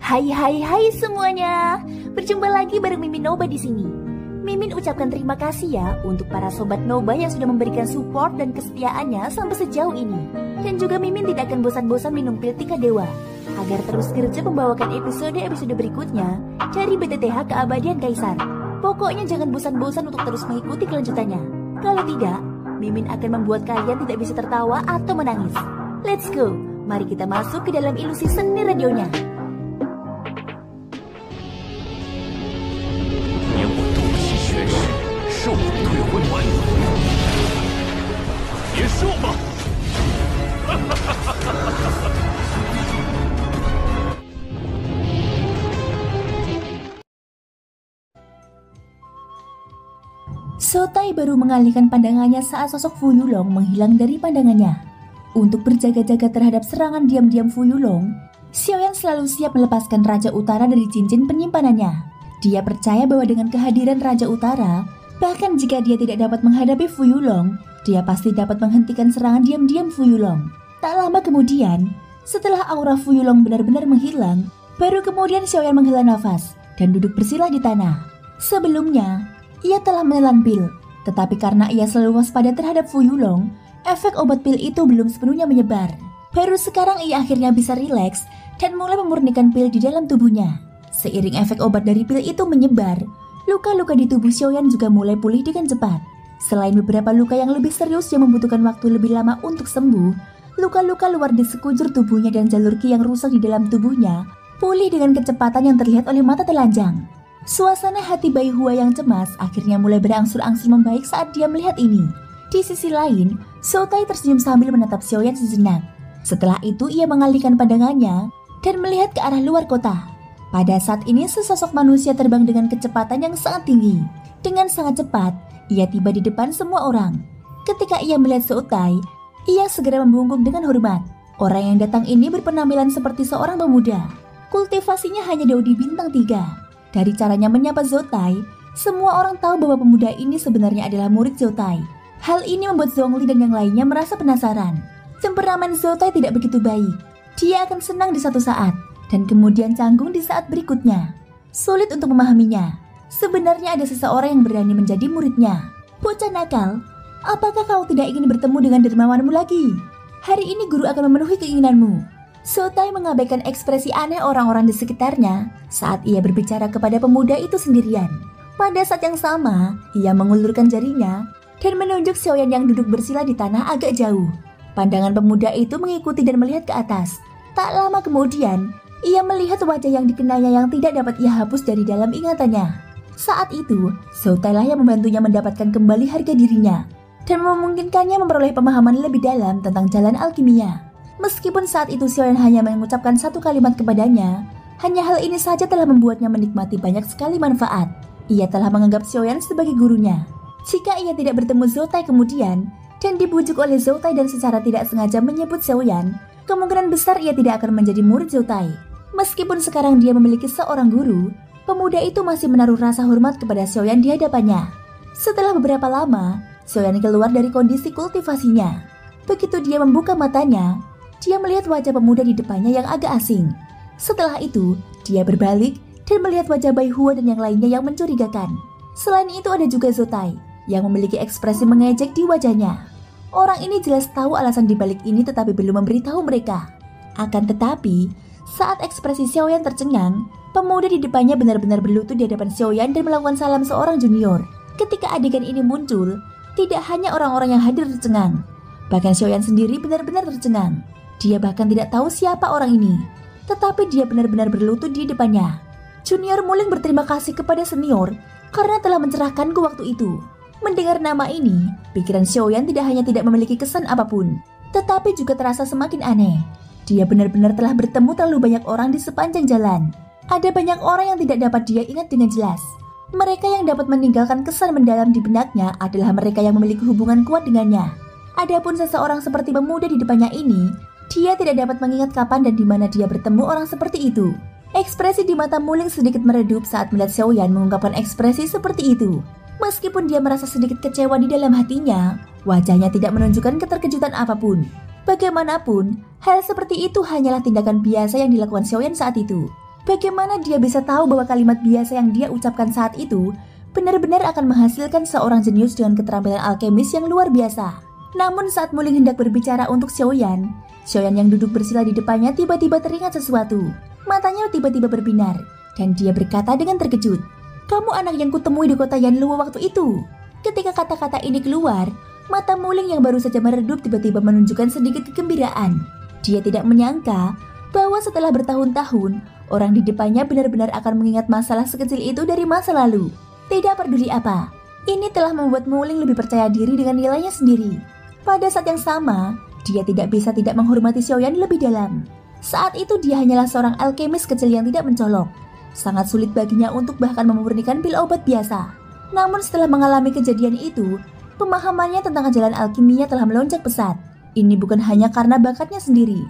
Hai semuanya. Berjumpa lagi bareng Mimin Noba di sini. Mimin ucapkan terima kasih ya untuk para sobat Noba yang sudah memberikan support dan kesetiaannya sampai sejauh ini. Dan juga Mimin tidak akan bosan-bosan minum pil Tika Dewa agar terus kerja membawakan episode-episode berikutnya dari BTTH Keabadian Kaisar. Pokoknya jangan bosan-bosan untuk terus mengikuti kelanjutannya. Kalau tidak, Mimin akan membuat kalian tidak bisa tertawa atau menangis. Let's go, mari kita masuk ke dalam ilusi seni radionya. Sotai baru mengalihkan pandangannya saat sosok Fu Yulong menghilang dari pandangannya. Untuk berjaga-jaga terhadap serangan diam-diam Fu Yulong, Xiaoyan selalu siap melepaskan Raja Utara dari cincin penyimpanannya. Dia percaya bahwa dengan kehadiran Raja Utara, bahkan jika dia tidak dapat menghadapi Fu Yulong, dia pasti dapat menghentikan serangan diam-diam Fu Yulong. Tak lama kemudian, setelah aura Fu Yulong benar-benar menghilang, baru kemudian Xiaoyan menghela nafas dan duduk bersila di tanah. Sebelumnya, ia telah menelan pil, tetapi karena ia selalu waspada terhadap Fu Yulong, efek obat pil itu belum sepenuhnya menyebar. Baru sekarang ia akhirnya bisa rileks dan mulai memurnikan pil di dalam tubuhnya. Seiring efek obat dari pil itu menyebar, luka-luka di tubuh Xiaoyan juga mulai pulih dengan cepat. Selain beberapa luka yang lebih serius yang membutuhkan waktu lebih lama untuk sembuh, luka-luka luar di sekujur tubuhnya dan jalur ki yang rusak di dalam tubuhnya pulih dengan kecepatan yang terlihat oleh mata telanjang. Suasana hati Bai Hua yang cemas akhirnya mulai berangsur-angsur membaik saat dia melihat ini. Di sisi lain, Sotai tersenyum sambil menatap Xiaoyan sejenak. Setelah itu ia mengalihkan pandangannya dan melihat ke arah luar kota. Pada saat ini sesosok manusia terbang dengan kecepatan yang sangat tinggi. Dengan sangat cepat, ia tiba di depan semua orang. Ketika ia melihat Sotai, ia segera membungkuk dengan hormat. Orang yang datang ini berpenampilan seperti seorang pemuda. Kultivasinya hanya Daudi bintang 3. Dari caranya menyapa Zotai, semua orang tahu bahwa pemuda ini sebenarnya adalah murid Zotai. Hal ini membuat Zhongli dan yang lainnya merasa penasaran. Temperamen Zotai tidak begitu baik. Dia akan senang di satu saat, dan kemudian canggung di saat berikutnya. Sulit untuk memahaminya. Sebenarnya ada seseorang yang berani menjadi muridnya. Bocah nakal, apakah kau tidak ingin bertemu dengan dermawanmu lagi? Hari ini guru akan memenuhi keinginanmu. Sotai mengabaikan ekspresi aneh orang-orang di sekitarnya saat ia berbicara kepada pemuda itu sendirian. Pada saat yang sama, ia mengulurkan jarinya dan menunjuk Xiaoyan yang duduk bersila di tanah agak jauh. Pandangan pemuda itu mengikuti dan melihat ke atas. Tak lama kemudian, ia melihat wajah yang dikenalnya yang tidak dapat ia hapus dari dalam ingatannya. Saat itu, Sotai lah yang membantunya mendapatkan kembali harga dirinya dan memungkinkannya memperoleh pemahaman lebih dalam tentang jalan alkimia. Meskipun saat itu Xiaoyan hanya mengucapkan satu kalimat kepadanya, hanya hal ini saja telah membuatnya menikmati banyak sekali manfaat. Ia telah menganggap Xiaoyan sebagai gurunya. Jika ia tidak bertemu Zotai kemudian, dan dibujuk oleh Zotai dan secara tidak sengaja menyebut Xiaoyan, kemungkinan besar ia tidak akan menjadi murid Zotai. Meskipun sekarang dia memiliki seorang guru, pemuda itu masih menaruh rasa hormat kepada Xiaoyan di hadapannya. Setelah beberapa lama, Xiaoyan keluar dari kondisi kultivasinya. Begitu dia membuka matanya, dia melihat wajah pemuda di depannya yang agak asing. Setelah itu, dia berbalik dan melihat wajah Bai Hua dan yang lainnya yang mencurigakan. Selain itu ada juga Zotai yang memiliki ekspresi mengejek di wajahnya. Orang ini jelas tahu alasan dibalik ini tetapi belum memberitahu mereka. Akan tetapi, saat ekspresi Xiaoyan tercengang, pemuda di depannya benar-benar berlutut di hadapan Xiaoyan dan melakukan salam seorang junior. Ketika adegan ini muncul, tidak hanya orang-orang yang hadir tercengang, bahkan Xiaoyan sendiri benar-benar tercengang. Dia bahkan tidak tahu siapa orang ini, tetapi dia benar-benar berlutut di depannya. Junior Muling berterima kasih kepada senior karena telah mencerahkanku waktu itu. Mendengar nama ini, pikiran Xiaoyan tidak hanya tidak memiliki kesan apapun, tetapi juga terasa semakin aneh. Dia benar-benar telah bertemu terlalu banyak orang di sepanjang jalan. Ada banyak orang yang tidak dapat dia ingat dengan jelas. Mereka yang dapat meninggalkan kesan mendalam di benaknya adalah mereka yang memiliki hubungan kuat dengannya. Adapun seseorang seperti pemuda di depannya ini, dia tidak dapat mengingat kapan dan di mana dia bertemu orang seperti itu. Ekspresi di mata Muling sedikit meredup saat melihat Xiaoyan mengungkapkan ekspresi seperti itu. Meskipun dia merasa sedikit kecewa di dalam hatinya, wajahnya tidak menunjukkan keterkejutan apapun. Bagaimanapun, hal seperti itu hanyalah tindakan biasa yang dilakukan Xiaoyan saat itu. Bagaimana dia bisa tahu bahwa kalimat biasa yang dia ucapkan saat itu benar-benar akan menghasilkan seorang jenius dengan keterampilan alkemis yang luar biasa. Namun saat Muling hendak berbicara untuk Xiaoyan yang duduk bersila di depannya tiba-tiba teringat sesuatu. Matanya tiba-tiba berbinar dan dia berkata dengan terkejut, "Kamu anak yang kutemui di kota Yanluo waktu itu." Ketika kata-kata ini keluar, mata Muling yang baru saja meredup tiba-tiba menunjukkan sedikit kegembiraan. Dia tidak menyangka bahwa setelah bertahun-tahun, orang di depannya benar-benar akan mengingat masalah sekecil itu dari masa lalu. Tidak peduli apa, ini telah membuat Muling lebih percaya diri dengan nilainya sendiri. Pada saat yang sama, dia tidak bisa tidak menghormati Xiaoyan lebih dalam. Saat itu dia hanyalah seorang alkemis kecil yang tidak mencolok. Sangat sulit baginya untuk bahkan memurnikan pil obat biasa. Namun setelah mengalami kejadian itu, pemahamannya tentang jalan alkimia telah melonjak pesat. Ini bukan hanya karena bakatnya sendiri.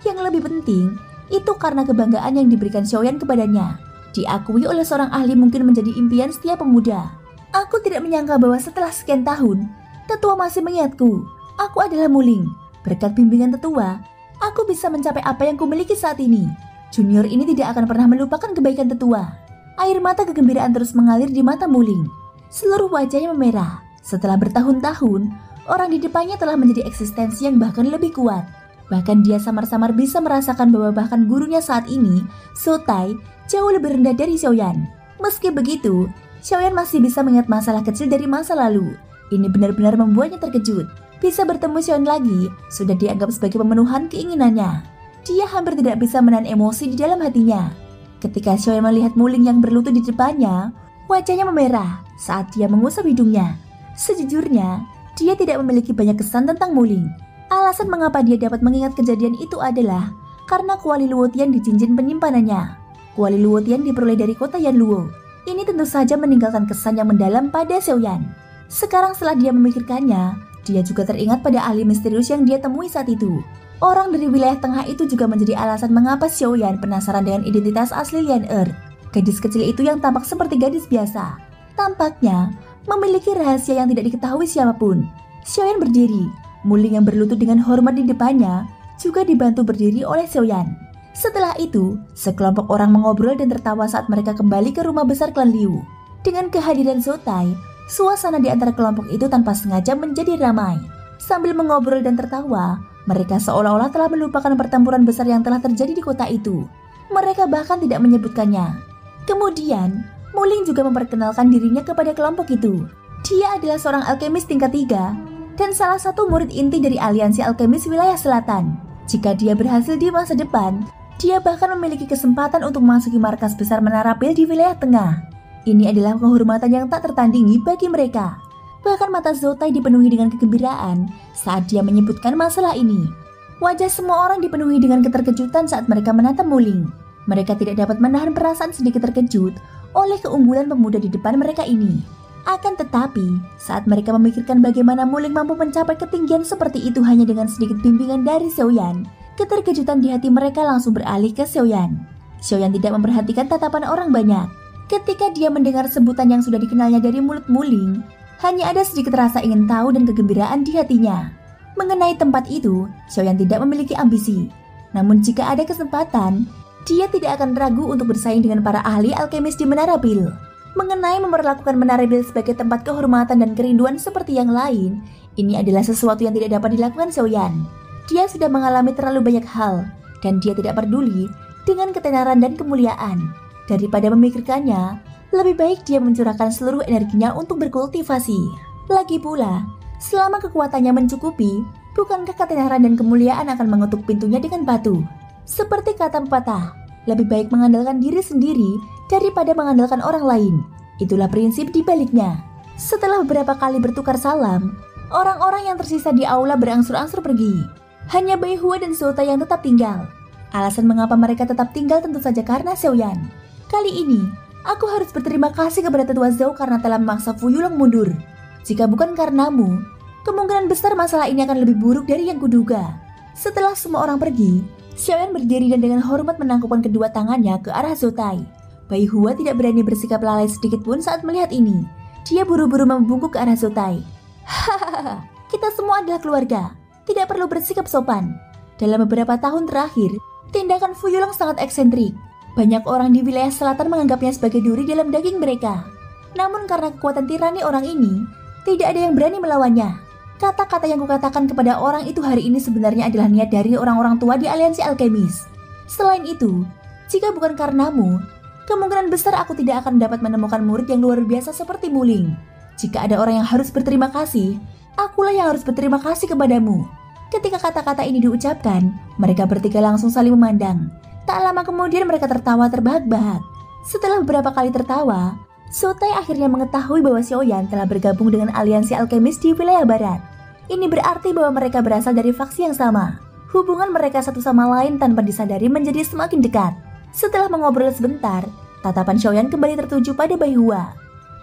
Yang lebih penting, itu karena kebanggaan yang diberikan Xiaoyan kepadanya. Diakui oleh seorang ahli mungkin menjadi impian setiap pemuda. Aku tidak menyangka bahwa setelah sekian tahun, tetua masih mengingatku. Aku adalah Muling. Berkat bimbingan tetua, aku bisa mencapai apa yang kumiliki saat ini. Junior ini tidak akan pernah melupakan kebaikan tetua. Air mata kegembiraan terus mengalir di mata Muling. Seluruh wajahnya memerah. Setelah bertahun-tahun, orang di depannya telah menjadi eksistensi yang bahkan lebih kuat. Bahkan dia samar-samar bisa merasakan bahwa bahkan gurunya saat ini, Sotai, jauh lebih rendah dari Xiaoyan. Meski begitu, Xiaoyan masih bisa mengingat masalah kecil dari masa lalu. Ini benar-benar membuatnya terkejut. Bisa bertemu Xiaoyan lagi sudah dianggap sebagai pemenuhan keinginannya. Dia hampir tidak bisa menahan emosi di dalam hatinya. Ketika Xiaoyan melihat Muling yang berlutut di depannya, wajahnya memerah saat dia mengusap hidungnya. Sejujurnya, dia tidak memiliki banyak kesan tentang Muling. Alasan mengapa dia dapat mengingat kejadian itu adalah karena kuali Luotian di cincin penyimpanannya. Kuali Luotian diperoleh dari kota Yanluo. Ini tentu saja meninggalkan kesan yang mendalam pada Xiaoyan. Sekarang setelah dia memikirkannya, dia juga teringat pada ahli misterius yang dia temui saat itu. Orang dari wilayah tengah itu juga menjadi alasan mengapa Xiaoyan penasaran dengan identitas asli Lian Er. Gadis kecil itu yang tampak seperti gadis biasa, tampaknya memiliki rahasia yang tidak diketahui siapapun. Xiaoyan berdiri. Muling yang berlutut dengan hormat di depannya juga dibantu berdiri oleh Xiaoyan. Setelah itu, sekelompok orang mengobrol dan tertawa saat mereka kembali ke rumah besar klan Liu. Dengan kehadiran Sotai, suasana di antara kelompok itu tanpa sengaja menjadi ramai. Sambil mengobrol dan tertawa, mereka seolah-olah telah melupakan pertempuran besar yang telah terjadi di kota itu. Mereka bahkan tidak menyebutkannya. Kemudian, Muling juga memperkenalkan dirinya kepada kelompok itu. Dia adalah seorang alkemis tingkat 3 dan salah satu murid inti dari aliansi alkemis wilayah selatan. Jika dia berhasil di masa depan, dia bahkan memiliki kesempatan untuk memasuki markas besar Menara Pil di wilayah tengah. Ini adalah kehormatan yang tak tertandingi bagi mereka. Bahkan mata Zotai dipenuhi dengan kegembiraan saat dia menyebutkan masalah ini. Wajah semua orang dipenuhi dengan keterkejutan saat mereka menatap Muling. Mereka tidak dapat menahan perasaan sedikit terkejut oleh keunggulan pemuda di depan mereka ini. Akan tetapi, saat mereka memikirkan bagaimana Muling mampu mencapai ketinggian seperti itu hanya dengan sedikit bimbingan dari Xiaoyan, keterkejutan di hati mereka langsung beralih ke Xiaoyan. Xiaoyan tidak memperhatikan tatapan orang banyak. Ketika dia mendengar sebutan yang sudah dikenalnya dari mulut Muling, hanya ada sedikit rasa ingin tahu dan kegembiraan di hatinya. Mengenai tempat itu, Xiaoyan tidak memiliki ambisi. Namun jika ada kesempatan, dia tidak akan ragu untuk bersaing dengan para ahli alkemis di Menara Pil. Mengenai memperlakukan Menara Pil sebagai tempat kehormatan dan kerinduan seperti yang lain, ini adalah sesuatu yang tidak dapat dilakukan Xiaoyan. Dia sudah mengalami terlalu banyak hal, dan dia tidak peduli dengan ketenaran dan kemuliaan. Daripada memikirkannya, lebih baik dia mencurahkan seluruh energinya untuk berkultivasi. Lagi pula, selama kekuatannya mencukupi, bukankah ketenaran dan kemuliaan akan mengetuk pintunya dengan batu? Seperti kata pepatah, lebih baik mengandalkan diri sendiri daripada mengandalkan orang lain. Itulah prinsip di baliknya. Setelah beberapa kali bertukar salam, orang-orang yang tersisa di aula berangsur-angsur pergi. Hanya Bai Hua dan Zota yang tetap tinggal. Alasan mengapa mereka tetap tinggal tentu saja karena Xiaoyan. Kali ini, aku harus berterima kasih kepada tetua Zhou karena telah memaksa Fu Yulong mundur. Jika bukan karenamu, kemungkinan besar masalah ini akan lebih buruk dari yang kuduga. Setelah semua orang pergi, Xiaoyan berdiri dan dengan hormat menangkupkan kedua tangannya ke arah Zotai. Bai Hua tidak berani bersikap lalai sedikit pun saat melihat ini. Dia buru-buru membungkuk ke arah Zotai. Hahaha, kita semua adalah keluarga. Tidak perlu bersikap sopan. Dalam beberapa tahun terakhir, tindakan Fu Yulong sangat eksentrik. Banyak orang di wilayah selatan menganggapnya sebagai duri dalam daging mereka. Namun karena kekuatan tirani orang ini, tidak ada yang berani melawannya. Kata-kata yang kukatakan kepada orang itu hari ini sebenarnya adalah niat dari orang-orang tua di aliansi alkemis. Selain itu, jika bukan karenamu, kemungkinan besar aku tidak akan dapat menemukan murid yang luar biasa seperti Muling. Jika ada orang yang harus berterima kasih, akulah yang harus berterima kasih kepadamu. Ketika kata-kata ini diucapkan, mereka bertiga langsung saling memandang. Tak lama kemudian mereka tertawa terbahak-bahak. Setelah beberapa kali tertawa, Sotai akhirnya mengetahui bahwa Xiaoyan telah bergabung dengan aliansi alkemis di wilayah barat. Ini berarti bahwa mereka berasal dari faksi yang sama. Hubungan mereka satu sama lain tanpa disadari menjadi semakin dekat. Setelah mengobrol sebentar, tatapan Xiaoyan kembali tertuju pada Bai Hua.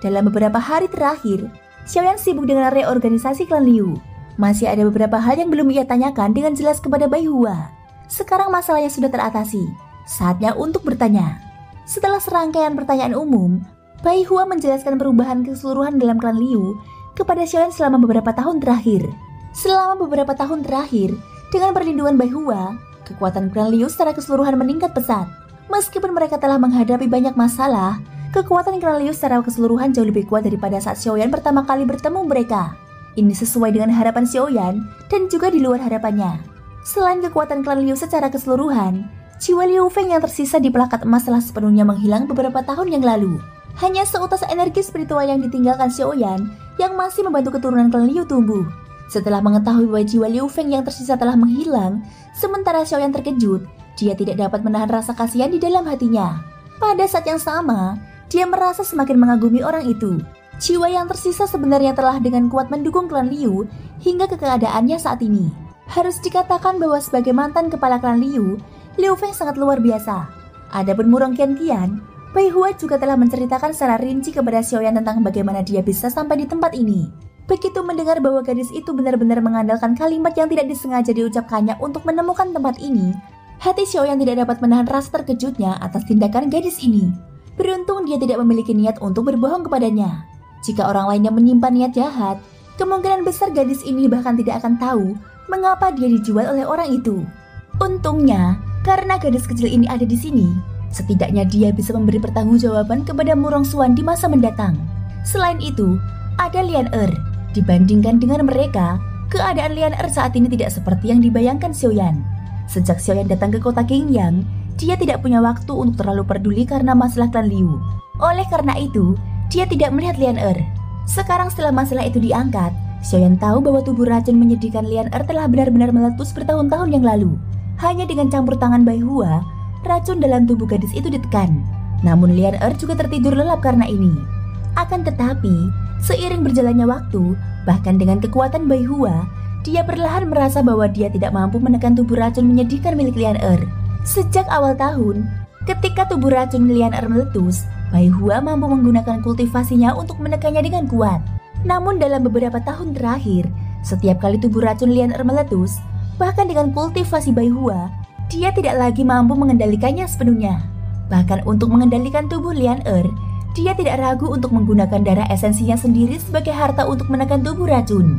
Dalam beberapa hari terakhir, Xiaoyan sibuk dengan reorganisasi klan Liu. Masih ada beberapa hal yang belum ia tanyakan dengan jelas kepada Bai Hua. Sekarang masalahnya sudah teratasi, saatnya untuk bertanya. Setelah serangkaian pertanyaan umum, Bai Hua menjelaskan perubahan keseluruhan dalam klan Liu kepada Xiaoyan selama beberapa tahun terakhir. Selama beberapa tahun terakhir, dengan perlindungan Bai Hua, kekuatan klan Liu secara keseluruhan meningkat pesat. Meskipun mereka telah menghadapi banyak masalah, kekuatan klan Liu secara keseluruhan jauh lebih kuat daripada saat Xiaoyan pertama kali bertemu mereka. Ini sesuai dengan harapan Xiaoyan dan juga di luar harapannya. Selain kekuatan klan Liu secara keseluruhan, jiwa Liu Feng yang tersisa di pelakat emas telah sepenuhnya menghilang beberapa tahun yang lalu. Hanya seutas energi spiritual yang ditinggalkan Xiaoyan yang masih membantu keturunan klan Liu tumbuh. Setelah mengetahui bahwa jiwa Liu Feng yang tersisa telah menghilang, sementara Xiaoyan terkejut, dia tidak dapat menahan rasa kasihan di dalam hatinya. Pada saat yang sama, dia merasa semakin mengagumi orang itu. Jiwa yang tersisa sebenarnya telah dengan kuat mendukung klan Liu hingga ke keadaannya saat ini. Harus dikatakan bahwa sebagai mantan kepala klan Liu, Liu Feng sangat luar biasa. Adapun Murong Qian, Bai Hua juga telah menceritakan secara rinci kepada Xiaoyan tentang bagaimana dia bisa sampai di tempat ini. Begitu mendengar bahwa gadis itu benar-benar mengandalkan kalimat yang tidak disengaja diucapkannya untuk menemukan tempat ini, hati Xiaoyan tidak dapat menahan rasa terkejutnya atas tindakan gadis ini. Beruntung dia tidak memiliki niat untuk berbohong kepadanya. Jika orang lainnya menyimpan niat jahat, kemungkinan besar gadis ini bahkan tidak akan tahu mengapa dia dijual oleh orang itu. Untungnya, karena gadis kecil ini ada di sini, setidaknya dia bisa memberi pertanggungjawaban kepada Murong Xuan di masa mendatang. Selain itu, ada Lian Dibandingkan dengan mereka, keadaan Lian saat ini tidak seperti yang dibayangkan Xiaoyan. Sejak Xiaoyan datang ke kota Qingyang, dia tidak punya waktu untuk terlalu peduli karena masalah klan Liu. Oleh karena itu, dia tidak melihat Lian Sekarang setelah masalah itu diangkat, Xiaoyan tahu bahwa tubuh racun menyedihkan Lian telah benar-benar meletus bertahun-tahun yang lalu. Hanya dengan campur tangan Bai Hua, racun dalam tubuh gadis itu ditekan. Namun Lian juga tertidur lelap karena ini. Akan tetapi, seiring berjalannya waktu, bahkan dengan kekuatan Bai Hua, dia perlahan merasa bahwa dia tidak mampu menekan tubuh racun menyedihkan milik Lian Sejak awal tahun, ketika tubuh racun Lian meletus, Bai Hua mampu menggunakan kultivasinya untuk menekannya dengan kuat. Namun dalam beberapa tahun terakhir, setiap kali tubuh racun Lian meletus, bahkan dengan kultivasi Bai Hua, dia tidak lagi mampu mengendalikannya sepenuhnya. Bahkan untuk mengendalikan tubuh Lian dia tidak ragu untuk menggunakan darah esensinya sendiri sebagai harta untuk menekan tubuh racun.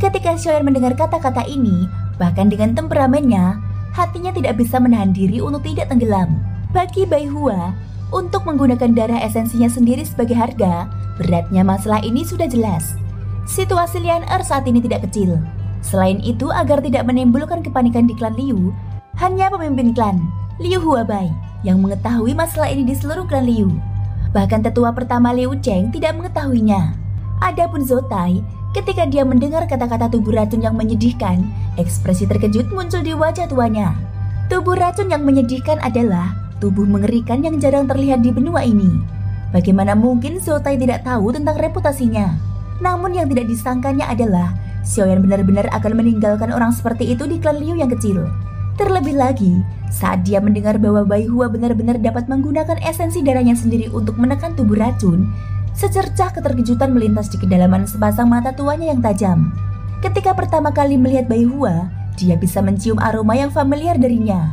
Ketika Xiaoyan mendengar kata-kata ini, bahkan dengan temperamennya, hatinya tidak bisa menahan diri untuk tidak tenggelam. Bagi Bai Hua, untuk menggunakan darah esensinya sendiri sebagai harga, beratnya masalah ini sudah jelas. Situasi Lian saat ini tidak kecil. Selain itu, agar tidak menimbulkan kepanikan di klan Liu, hanya pemimpin klan, Liu Huabai, yang mengetahui masalah ini di seluruh klan Liu. Bahkan tetua pertama Liu Cheng tidak mengetahuinya. Adapun Zotai, ketika dia mendengar kata-kata tubuh racun yang menyedihkan, ekspresi terkejut muncul di wajah tuanya. Tubuh racun yang menyedihkan adalah tubuh mengerikan yang jarang terlihat di benua ini. Bagaimana mungkin Zotai tidak tahu tentang reputasinya? Namun yang tidak disangkanya adalah Xiaoyan benar-benar akan meninggalkan orang seperti itu di klan Liu yang kecil. Terlebih lagi, saat dia mendengar bahwa Bai Hua benar-benar dapat menggunakan esensi darahnya sendiri untuk menekan tubuh racun, secercah keterkejutan melintas di kedalaman sepasang mata tuanya yang tajam. Ketika pertama kali melihat Bai Hua, dia bisa mencium aroma yang familiar darinya.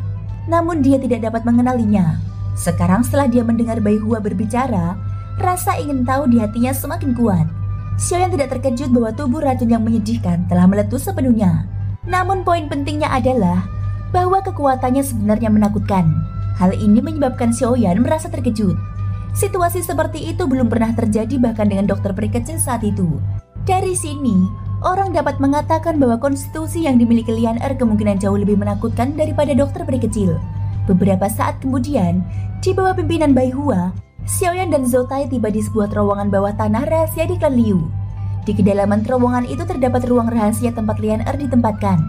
Namun dia tidak dapat mengenalinya. Sekarang setelah dia mendengar Bai Hua berbicara, rasa ingin tahu di hatinya semakin kuat. Xiaoyan tidak terkejut bahwa tubuh racun yang menyedihkan telah meletus sepenuhnya. Namun poin pentingnya adalah bahwa kekuatannya sebenarnya menakutkan. Hal ini menyebabkan Xiaoyan merasa terkejut. Situasi seperti itu belum pernah terjadi bahkan dengan dokter peri kecil saat itu. Dari sini, orang dapat mengatakan bahwa konstitusi yang dimiliki Lian kemungkinan jauh lebih menakutkan daripada dokter peri kecil. Beberapa saat kemudian, di bawah pimpinan Bai Hua, Xiaoyan dan Zhou Tai tiba di sebuah terowongan bawah tanah rahasia di klan Liu. Di kedalaman terowongan itu terdapat ruang rahasia tempat Lian ditempatkan.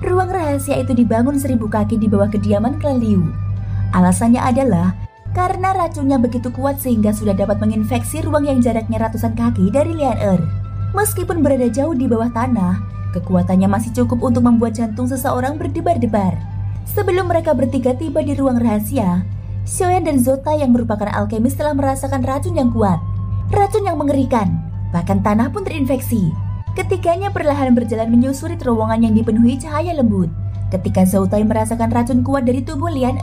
Ruang rahasia itu dibangun 1000 kaki di bawah kediaman klan Liu. Alasannya adalah karena racunnya begitu kuat sehingga sudah dapat menginfeksi ruang yang jaraknya ratusan kaki dari Lian. Meskipun berada jauh di bawah tanah, kekuatannya masih cukup untuk membuat jantung seseorang berdebar-debar. Sebelum mereka bertiga tiba di ruang rahasia, Xiaoyan dan Zhou Tai yang merupakan alkemis telah merasakan racun yang kuat. Racun yang mengerikan, bahkan tanah pun terinfeksi. Ketiganya perlahan berjalan menyusuri terowongan yang dipenuhi cahaya lembut. Ketika Zhou Tai merasakan racun kuat dari tubuh Lian,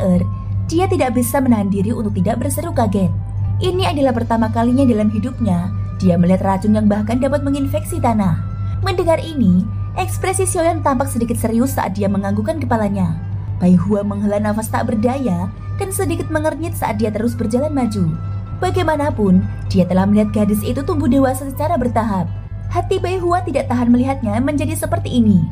dia tidak bisa menahan diri untuk tidak berseru kaget. Ini adalah pertama kalinya dalam hidupnya dia melihat racun yang bahkan dapat menginfeksi tanah. Mendengar ini, ekspresi Xiaoyan tampak sedikit serius saat dia menganggukkan kepalanya. Bai Hua menghela nafas tak berdaya dan sedikit mengernyit saat dia terus berjalan maju. Bagaimanapun, dia telah melihat gadis itu tumbuh dewasa secara bertahap. Hati Bai Hua tidak tahan melihatnya menjadi seperti ini.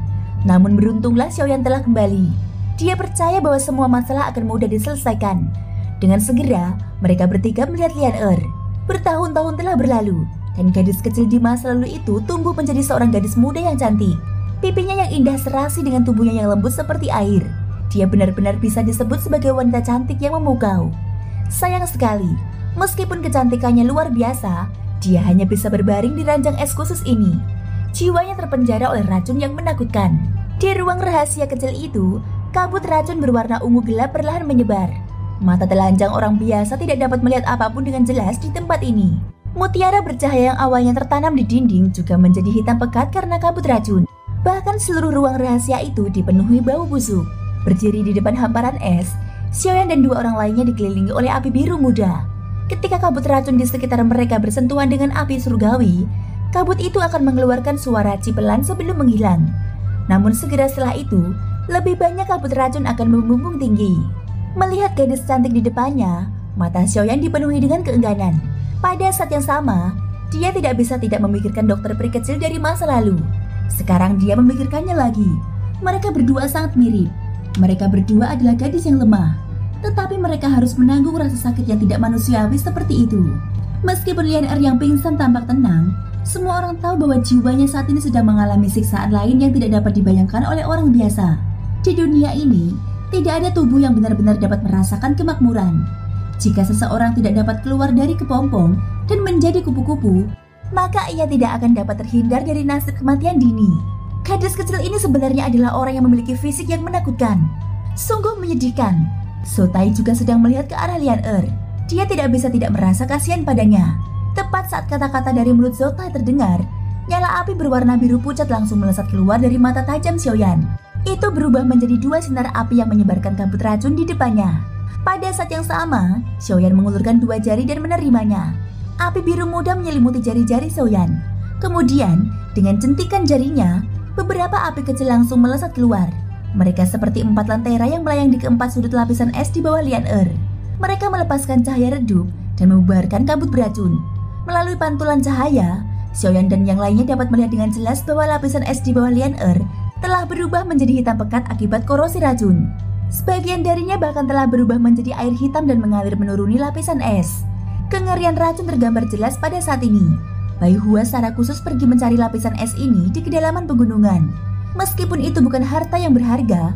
Namun beruntunglah Xiaoyan telah kembali. Dia percaya bahwa semua masalah akan mudah diselesaikan. Dengan segera, mereka bertiga melihat Lian. Bertahun-tahun telah berlalu, dan gadis kecil di masa lalu itu tumbuh menjadi seorang gadis muda yang cantik. Pipinya yang indah serasi dengan tubuhnya yang lembut seperti air. Dia benar-benar bisa disebut sebagai wanita cantik yang memukau. Sayang sekali, meskipun kecantikannya luar biasa, dia hanya bisa berbaring di ranjang es khusus ini. Jiwanya terpenjara oleh racun yang menakutkan. Di ruang rahasia kecil itu, kabut racun berwarna ungu gelap perlahan menyebar. Mata telanjang orang biasa tidak dapat melihat apapun dengan jelas di tempat ini. Mutiara bercahaya yang awalnya tertanam di dinding juga menjadi hitam pekat karena kabut racun. Bahkan seluruh ruang rahasia itu dipenuhi bau busuk. Berdiri di depan hamparan es, Xiaoyan dan dua orang lainnya dikelilingi oleh api biru muda. Ketika kabut racun di sekitar mereka bersentuhan dengan api surgawi, kabut itu akan mengeluarkan suara cipelan sebelum menghilang. Namun segera setelah itu, lebih banyak kabut racun akan membumbung tinggi. Melihat gadis cantik di depannya, mata Xiaoyan dipenuhi dengan keengganan. Pada saat yang sama, dia tidak bisa tidak memikirkan dokter peri kecil dari masa lalu. Sekarang dia memikirkannya lagi. Mereka berdua sangat mirip. Mereka berdua adalah gadis yang lemah, tetapi mereka harus menanggung rasa sakit yang tidak manusiawi seperti itu. Meskipun Lian yang pingsan tampak tenang, semua orang tahu bahwa jiwanya saat ini sedang mengalami siksaan lain yang tidak dapat dibayangkan oleh orang biasa. Di dunia ini, tidak ada tubuh yang benar-benar dapat merasakan kemakmuran. Jika seseorang tidak dapat keluar dari kepompong dan menjadi kupu-kupu, maka ia tidak akan dapat terhindar dari nasib kematian dini. Gadis kecil ini sebenarnya adalah orang yang memiliki fisik yang menakutkan. Sungguh menyedihkan. Zhou Tai juga sedang melihat ke arah Lian. Dia tidak bisa tidak merasa kasihan padanya. Tepat saat kata-kata dari mulut Zhou Tai terdengar, nyala api berwarna biru pucat langsung melesat keluar dari mata tajam Xiaoyan. Itu berubah menjadi dua sinar api yang menyebarkan kabut racun di depannya. Pada saat yang sama, Xiaoyan mengulurkan dua jari dan menerimanya. Api biru muda menyelimuti jari-jari Xiaoyan. Kemudian, dengan jentikan jarinya, beberapa api kecil langsung melesat keluar. Mereka seperti 4 lentera yang melayang di keempat sudut lapisan es di bawah Lian. Mereka melepaskan cahaya redup dan membubarkan kabut beracun. Melalui pantulan cahaya, Xiaoyan dan yang lainnya dapat melihat dengan jelas bahwa lapisan es di bawah Lian telah berubah menjadi hitam pekat akibat korosi racun. Sebagian darinya bahkan telah berubah menjadi air hitam dan mengalir menuruni lapisan es. Kengerian racun tergambar jelas pada saat ini. Bai Hua secara khusus pergi mencari lapisan es ini di kedalaman pegunungan. Meskipun itu bukan harta yang berharga,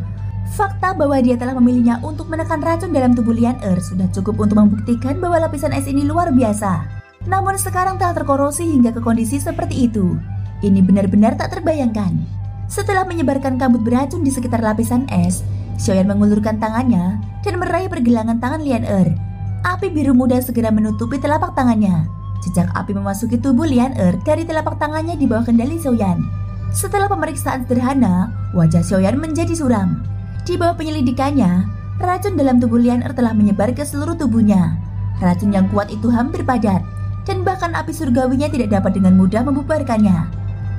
fakta bahwa dia telah memilihnya untuk menekan racun dalam tubuh Lian sudah cukup untuk membuktikan bahwa lapisan es ini luar biasa. Namun sekarang telah terkorosi hingga ke kondisi seperti itu. Ini benar-benar tak terbayangkan. Setelah menyebarkan kabut beracun di sekitar lapisan es, Xiaoyan mengulurkan tangannya dan meraih pergelangan tangan Lian. Api biru muda segera menutupi telapak tangannya. Jejak api memasuki tubuh Lian dari telapak tangannya di bawah kendali Xiaoyan. Setelah pemeriksaan sederhana, wajah Xiaoyan menjadi suram. Di bawah penyelidikannya, racun dalam tubuh Lian telah menyebar ke seluruh tubuhnya. Racun yang kuat itu hampir padat, dan bahkan api surgawinya tidak dapat dengan mudah membubarkannya.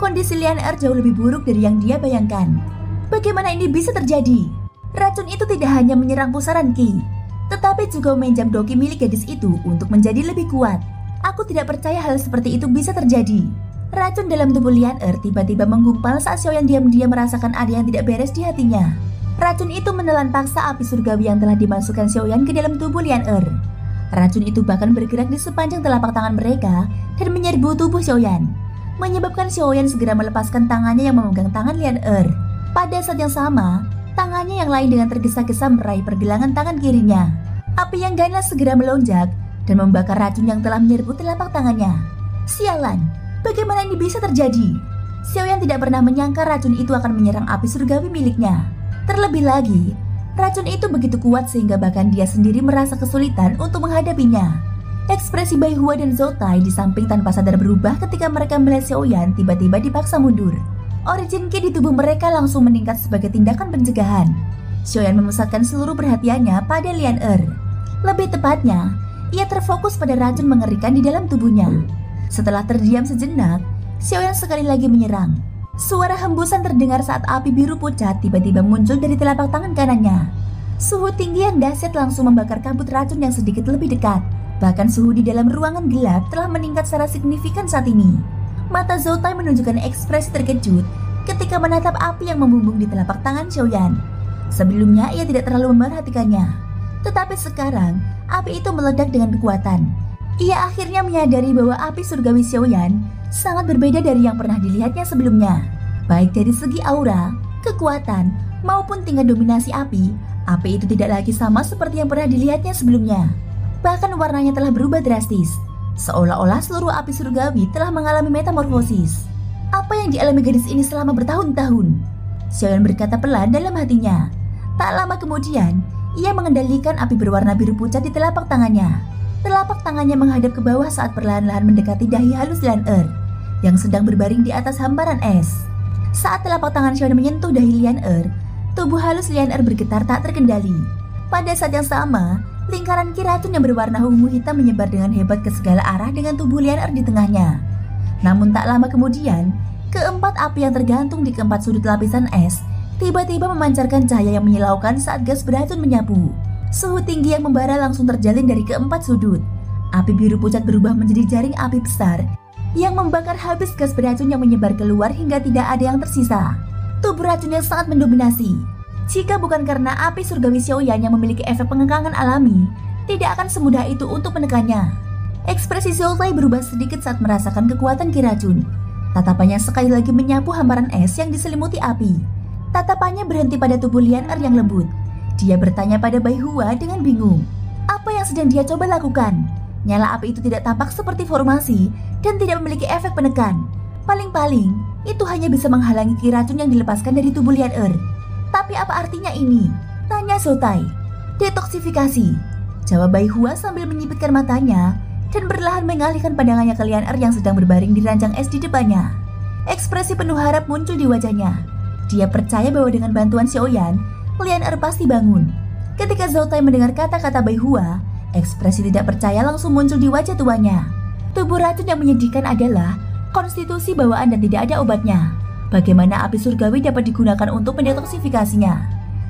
Kondisi Lian jauh lebih buruk dari yang dia bayangkan. Bagaimana ini bisa terjadi? Racun itu tidak hanya menyerang pusaran Qi, tetapi juga meminjam doki milik gadis itu untuk menjadi lebih kuat. Aku tidak percaya hal seperti itu bisa terjadi. Racun dalam tubuh Lian tiba-tiba menggumpal saat Xiaoyan diam-diam merasakan ada yang tidak beres di hatinya. Racun itu menelan paksa api surgawi yang telah dimasukkan Xiaoyan ke dalam tubuh Lian. Racun itu bahkan bergerak di sepanjang telapak tangan mereka dan menyerbu tubuh Xiaoyan, menyebabkan Xiaoyan segera melepaskan tangannya yang memegang tangan Lian. Pada saat yang sama, tangannya yang lain dengan tergesa-gesa meraih pergelangan tangan kirinya. Api yang ganas segera melonjak dan membakar racun yang telah menyerbu telapak tangannya. Sialan, bagaimana ini bisa terjadi? Xiaoyan tidak pernah menyangka racun itu akan menyerang api surgawi miliknya. Terlebih lagi, racun itu begitu kuat sehingga bahkan dia sendiri merasa kesulitan untuk menghadapinya. Ekspresi Bai Hua dan Zhou Tai di samping tanpa sadar berubah ketika mereka melihat Xiaoyan tiba-tiba dipaksa mundur. Origin Ki di tubuh mereka langsung meningkat sebagai tindakan pencegahan. Xiaoyan memusatkan seluruh perhatiannya pada Lian. Lebih tepatnya, ia terfokus pada racun mengerikan di dalam tubuhnya. Setelah terdiam sejenak, Xiaoyan sekali lagi menyerang. Suara hembusan terdengar saat api biru pucat tiba-tiba muncul dari telapak tangan kanannya. Suhu tinggi yang dahsyat langsung membakar kabut racun yang sedikit lebih dekat. Bahkan suhu di dalam ruangan gelap telah meningkat secara signifikan saat ini. Mata Zhou Tai menunjukkan ekspresi terkejut ketika menatap api yang membumbung di telapak tangan Xiaoyan. Sebelumnya ia tidak terlalu memperhatikannya, tetapi sekarang api itu meledak dengan kekuatan. Ia akhirnya menyadari bahwa api surgawi Xiaoyan sangat berbeda dari yang pernah dilihatnya sebelumnya. Baik dari segi aura, kekuatan, maupun tingkat dominasi api itu tidak lagi sama seperti yang pernah dilihatnya sebelumnya. Bahkan warnanya telah berubah drastis, seolah-olah seluruh api surgawi telah mengalami metamorfosis. Apa yang dialami gadis ini selama bertahun-tahun? Xiaoyan berkata pelan dalam hatinya. Tak lama kemudian, ia mengendalikan api berwarna biru pucat di telapak tangannya. Telapak tangannya menghadap ke bawah saat perlahan-lahan mendekati dahi halus Lian yang sedang berbaring di atas hamparan es. Saat telapak tangan Xiaoyan menyentuh dahi Lian, tubuh halus Lian bergetar tak terkendali. Pada saat yang sama, lingkaran ki racun yang berwarna ungu hitam menyebar dengan hebat ke segala arah dengan tubuh Lian di tengahnya. Namun tak lama kemudian, keempat api yang tergantung di keempat sudut lapisan es tiba-tiba memancarkan cahaya yang menyilaukan saat gas beracun menyapu. Suhu tinggi yang membara langsung terjalin dari keempat sudut. Api biru pucat berubah menjadi jaring api besar yang membakar habis gas beracun yang menyebar keluar hingga tidak ada yang tersisa. Tubuh racun yang sangat mendominasi. Jika bukan karena api surgawi Xiaoyan yang memiliki efek pengekangan alami, tidak akan semudah itu untuk menekannya. Ekspresi Zhou Tai berubah sedikit saat merasakan kekuatan ki racun. Tatapannya sekali lagi menyapu hamparan es yang diselimuti api. Tatapannya berhenti pada tubuh Lian yang lembut. Dia bertanya pada Bai Hua dengan bingung. Apa yang sedang dia coba lakukan? Nyala api itu tidak tampak seperti formasi dan tidak memiliki efek penekan. Paling-paling, itu hanya bisa menghalangi ki racun yang dilepaskan dari tubuh Lian. Tapi apa artinya ini? Tanya Zhou Tai. Detoksifikasi, jawab Bai Hua sambil menyipitkan matanya dan perlahan mengalihkan pandangannya ke Lian yang sedang berbaring di ranjang es di depannya. Ekspresi penuh harap muncul di wajahnya. Dia percaya bahwa dengan bantuan Xiaoyan, Lian pasti bangun. Ketika Zhou Tai mendengar kata-kata Bai Hua, ekspresi tidak percaya langsung muncul di wajah tuanya. Tubuh racun yang menyedihkan adalah konstitusi bawaan dan tidak ada obatnya. Bagaimana api surgawi dapat digunakan untuk mendetoksifikasinya?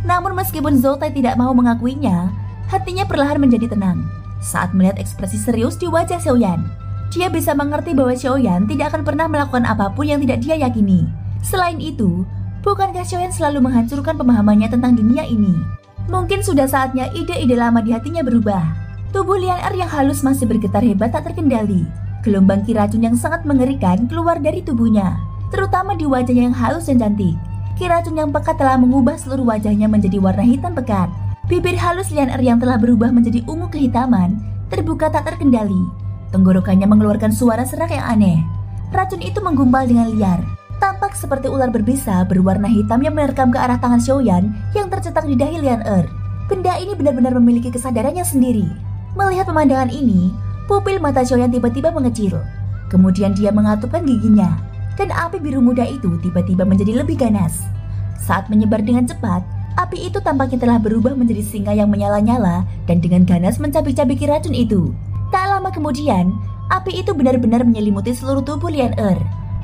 Namun meskipun Zhou Tai tidak mau mengakuinya, hatinya perlahan menjadi tenang. Saat melihat ekspresi serius di wajah Xiaoyan, dia bisa mengerti bahwa Xiaoyan tidak akan pernah melakukan apapun yang tidak dia yakini. Selain itu, bukankah Xiaoyan selalu menghancurkan pemahamannya tentang dunia ini? Mungkin sudah saatnya ide-ide lama di hatinya berubah. Tubuh Lian yang halus masih bergetar hebat tak terkendali. Gelombang ki racun yang sangat mengerikan keluar dari tubuhnya, terutama di wajahnya yang halus dan cantik. Ki racun yang pekat telah mengubah seluruh wajahnya menjadi warna hitam pekat. Bibir halus Lian yang telah berubah menjadi ungu kehitaman terbuka tak terkendali. Tenggorokannya mengeluarkan suara serak yang aneh. Racun itu menggumpal dengan liar. Tampak seperti ular berbisa berwarna hitam yang menerkam ke arah tangan Xiaoyan yang tercetak di dahi Lian. Benda ini benar-benar memiliki kesadarannya sendiri. Melihat pemandangan ini, pupil mata Xiaoyan tiba-tiba mengecil. Kemudian dia mengatupkan giginya, dan api biru muda itu tiba-tiba menjadi lebih ganas. Saat menyebar dengan cepat, api itu tampaknya telah berubah menjadi singa yang menyala-nyala dan dengan ganas mencabik-cabik racun itu. Tak lama kemudian, api itu benar-benar menyelimuti seluruh tubuh Lian.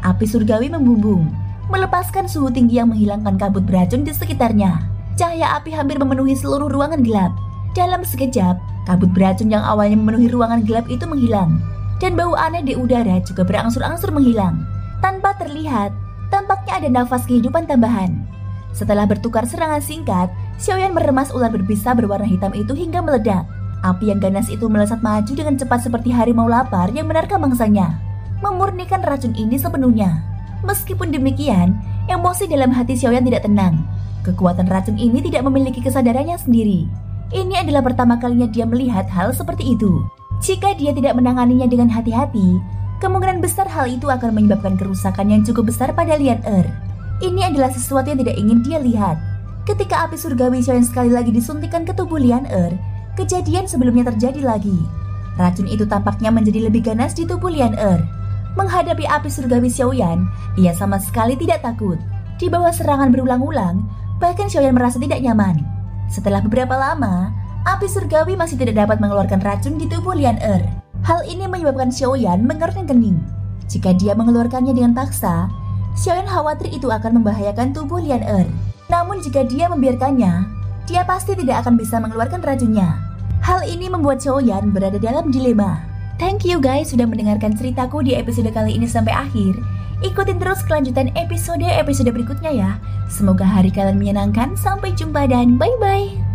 Api surgawi membumbung, melepaskan suhu tinggi yang menghilangkan kabut beracun di sekitarnya. Cahaya api hampir memenuhi seluruh ruangan gelap. Dalam sekejap, kabut beracun yang awalnya memenuhi ruangan gelap itu menghilang, dan bau aneh di udara juga berangsur-angsur menghilang. Tanpa terlihat, tampaknya ada nafas kehidupan tambahan. Setelah bertukar serangan singkat, Xiaoyan meremas ular berbisa berwarna hitam itu hingga meledak. Api yang ganas itu melesat maju dengan cepat seperti harimau lapar yang menerkam mangsanya, memurnikan racun ini sepenuhnya. Meskipun demikian, emosi dalam hati Xiaoyan tidak tenang. Kekuatan racun ini tidak memiliki kesadarannya sendiri. Ini adalah pertama kalinya dia melihat hal seperti itu. Jika dia tidak menanganinya dengan hati-hati, kemungkinan besar hal itu akan menyebabkan kerusakan yang cukup besar pada Lian Er. Ini adalah sesuatu yang tidak ingin dia lihat. Ketika api surgawi Xiaoyan sekali lagi disuntikkan ke tubuh Lian Er, kejadian sebelumnya terjadi lagi. Racun itu tampaknya menjadi lebih ganas di tubuh Lian Er. Menghadapi api surgawi Xiaoyan, ia sama sekali tidak takut. Di bawah serangan berulang-ulang, bahkan Xiaoyan merasa tidak nyaman. Setelah beberapa lama, api surgawi masih tidak dapat mengeluarkan racun di tubuh Lian Er. Hal ini menyebabkan Xiaoyan mengerutkan kening. Jika dia mengeluarkannya dengan paksa, Xiaoyan khawatir itu akan membahayakan tubuh Lian Er. Namun jika dia membiarkannya, dia pasti tidak akan bisa mengeluarkan racunnya. Hal ini membuat Xiaoyan berada dalam dilema. Thank you guys sudah mendengarkan ceritaku di episode kali ini sampai akhir. Ikutin terus kelanjutan episode berikutnya ya. Semoga hari kalian menyenangkan. Sampai jumpa dan bye-bye.